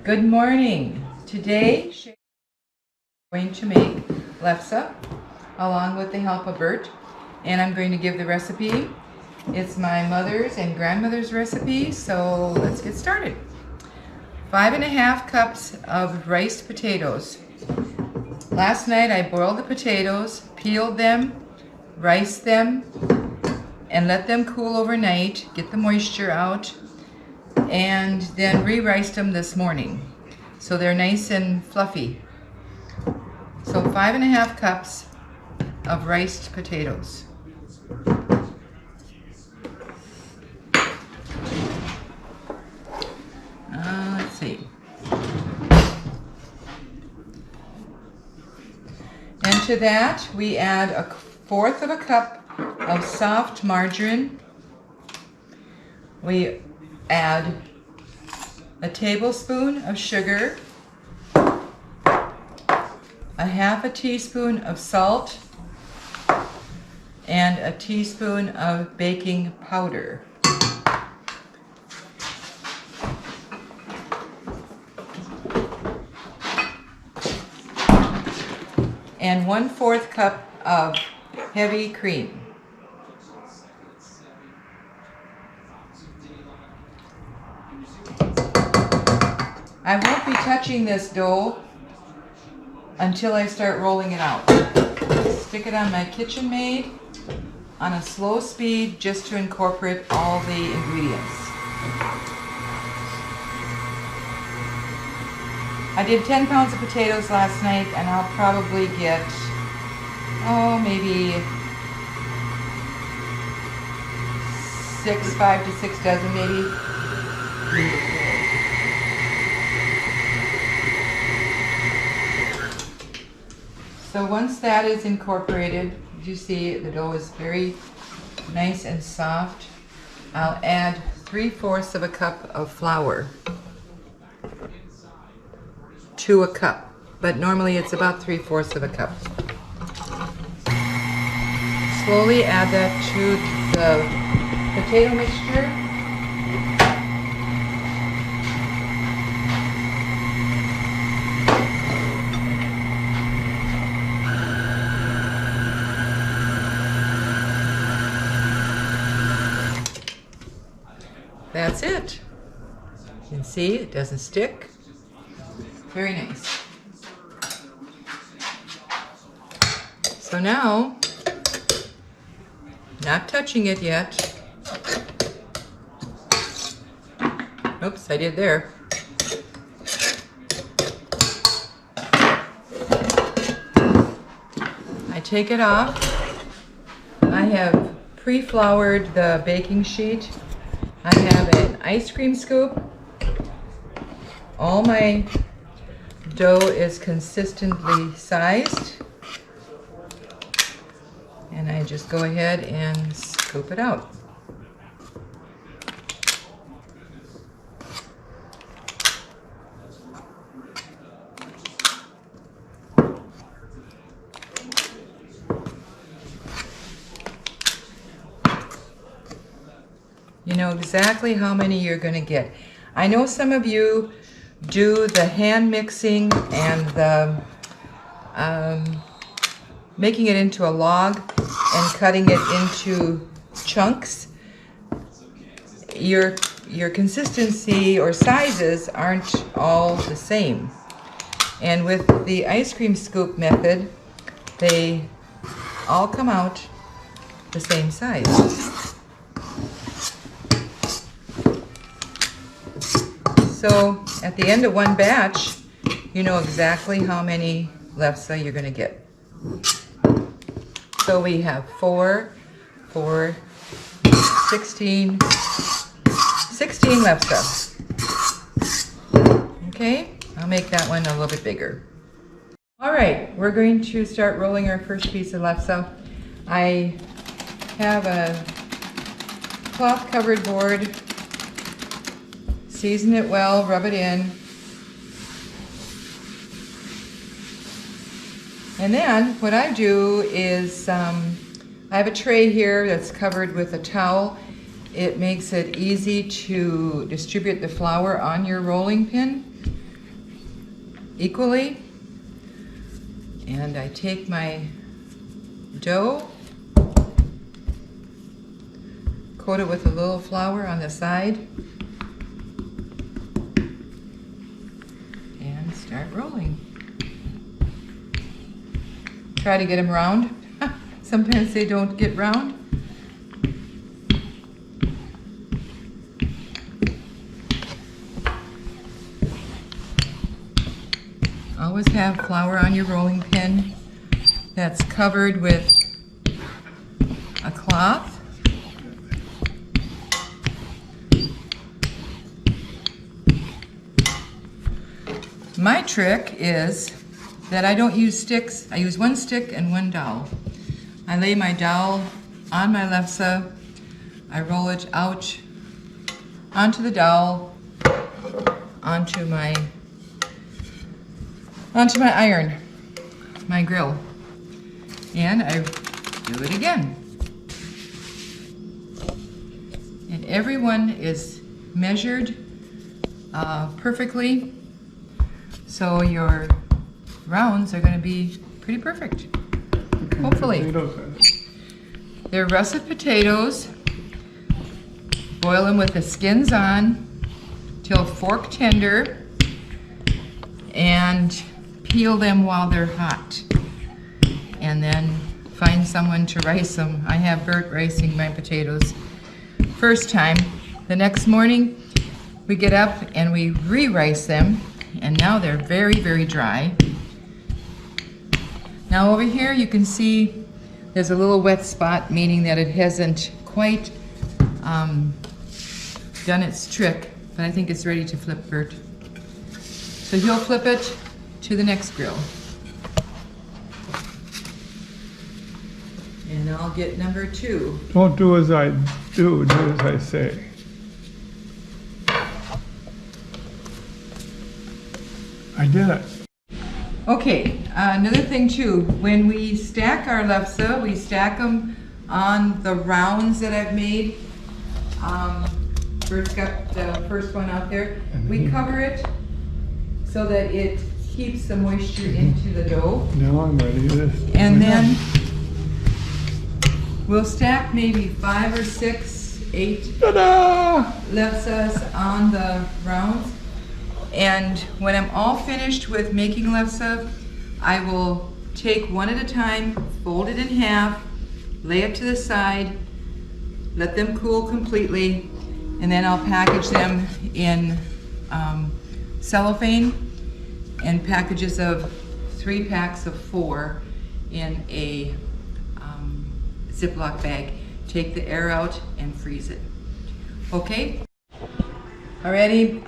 Good morning. Today I'm going to make lefse along with the help of Bert, and I'm going to give the recipe. It's my mother's and grandmother's recipe, so let's get started. 5½ cups of riced potatoes. Last night I boiled the potatoes, peeled them, riced them, and let them cool overnight, get the moisture out, and then re-riced them this morning. So they're nice and fluffy. So 5½ cups of riced potatoes. Let's see. And to that we add 1/4 cup of soft margarine. We add a tablespoon of sugar, 1/2 teaspoon of salt, and a teaspoon of baking powder. And 1/4 cup of heavy cream. I won't be touching this dough until I start rolling it out. Stick it on my KitchenMaid on a slow speed just to incorporate all the ingredients. I did 10 pounds of potatoes last night, and I'll probably get, maybe 5 to 6 dozen maybe. So once that is incorporated, as you see, the dough is very nice and soft. I'll add 3/4 cup of flour to a cup, but normally it's about 3/4 cup. Slowly add that to the potato mixture. That's it. You can see it doesn't stick. Very nice. So now, not touching it yet. Oops, I did there. I take it off. I have pre-floured the baking sheet. I have an ice cream scoop. All my dough is consistently sized. And I just go ahead and scoop it out. You know exactly how many you're going to get. I know some of you do the hand mixing and the making it into a log and cutting it into chunks. Your consistency or sizes aren't all the same. And with the ice cream scoop method, they all come out the same size. So at the end of one batch, you know exactly how many lefse you're going to get. So we have 4, 16 lefse. Okay, I'll make that one a little bit bigger. All right, we're going to start rolling our first piece of lefse. I have a cloth covered board. Season it well, rub it in. And then what I do is I have a tray here that's covered with a towel. It makes it easy to distribute the flour on your rolling pin. equally. And I take my dough, coat it with a little flour on the side, and start rolling. Try to get them round. Sometimes they don't get round. Always have flour on your rolling pin that's covered with a cloth. My trick is that I don't use sticks. I use one stick and one dowel. I lay my dowel on my lefse. I roll it out onto the dowel, onto my iron, my grill, and I do it again. And every one is measured perfectly, so your rounds are going to be pretty perfect, hopefully. They're russet potatoes. Boil them with the skins on till fork tender, and peel them while they're hot, and then find someone to rice them. I have Bert ricing my potatoes first time. The next morning we get up and we re-rice them, and now they're very, very dry. Now over here you can see there's a little wet spot, meaning that it hasn't quite done its trick, but I think it's ready to flip, Bert. So he'll flip it to the next grill. And I'll get number 2. Don't do as I do, do as I say. I did it. Okay, another thing too, when we stack our lefse, we stack them on the rounds that I've made. Bert's got the first one out there. We cover it so that it keeps the moisture into the dough. Now I'm ready to. And then we'll stack maybe 5 or 6, 8 Ta-da! lefses on the rounds. And when I'm all finished with making lefse, I will take one at a time, fold it in half, lay it to the side, let them cool completely, and then I'll package them in cellophane and packages of 3 packs of 4 in a Ziploc bag. Take the air out and freeze it. Okay? Alrighty,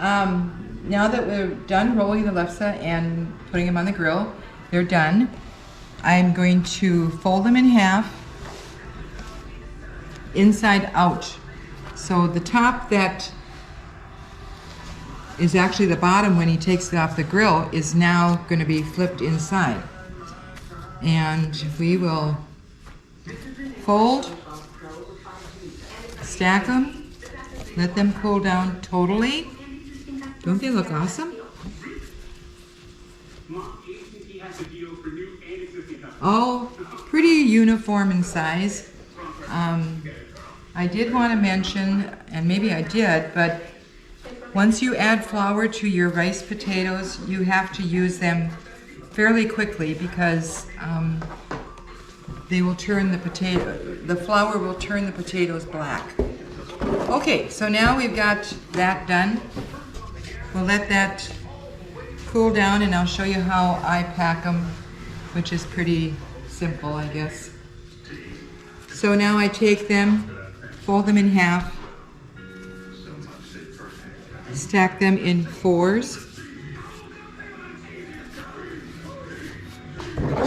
now that we're done rolling the lefse and putting them on the grill, they're done. I'm going to fold them in half, inside out. So the top that is actually the bottom when he takes it off the grill is now going to be flipped inside. And we will fold, stack them, let them cool down totally. Don't they look awesome? All pretty uniform in size. I did want to mention, and maybe I did, but once you add flour to your rice potatoes, you have to use them fairly quickly because they will turn the flour will turn the potatoes black. Okay, so now we've got that done. We'll let that cool down and I'll show you how I pack them, which is pretty simple, I guess. So now I take them, fold them in half, stack them in 4s.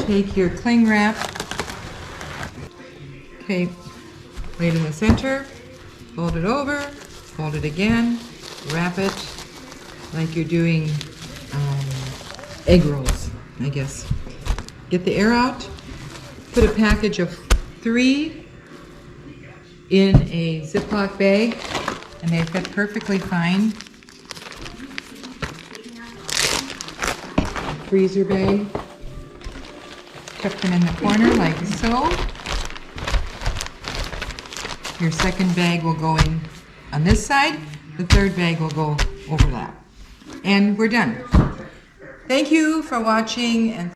Take your cling wrap, okay, lay it in the center, fold it over, fold it again, wrap it like you're doing egg rolls, I guess. Get the air out, put a package of 3 in a Ziploc bag, and they fit perfectly fine. freezer bag. Tuck them in the corner like so. Your second bag will go in on this side. The third bag will go over that. And we're done. Thank you for watching. And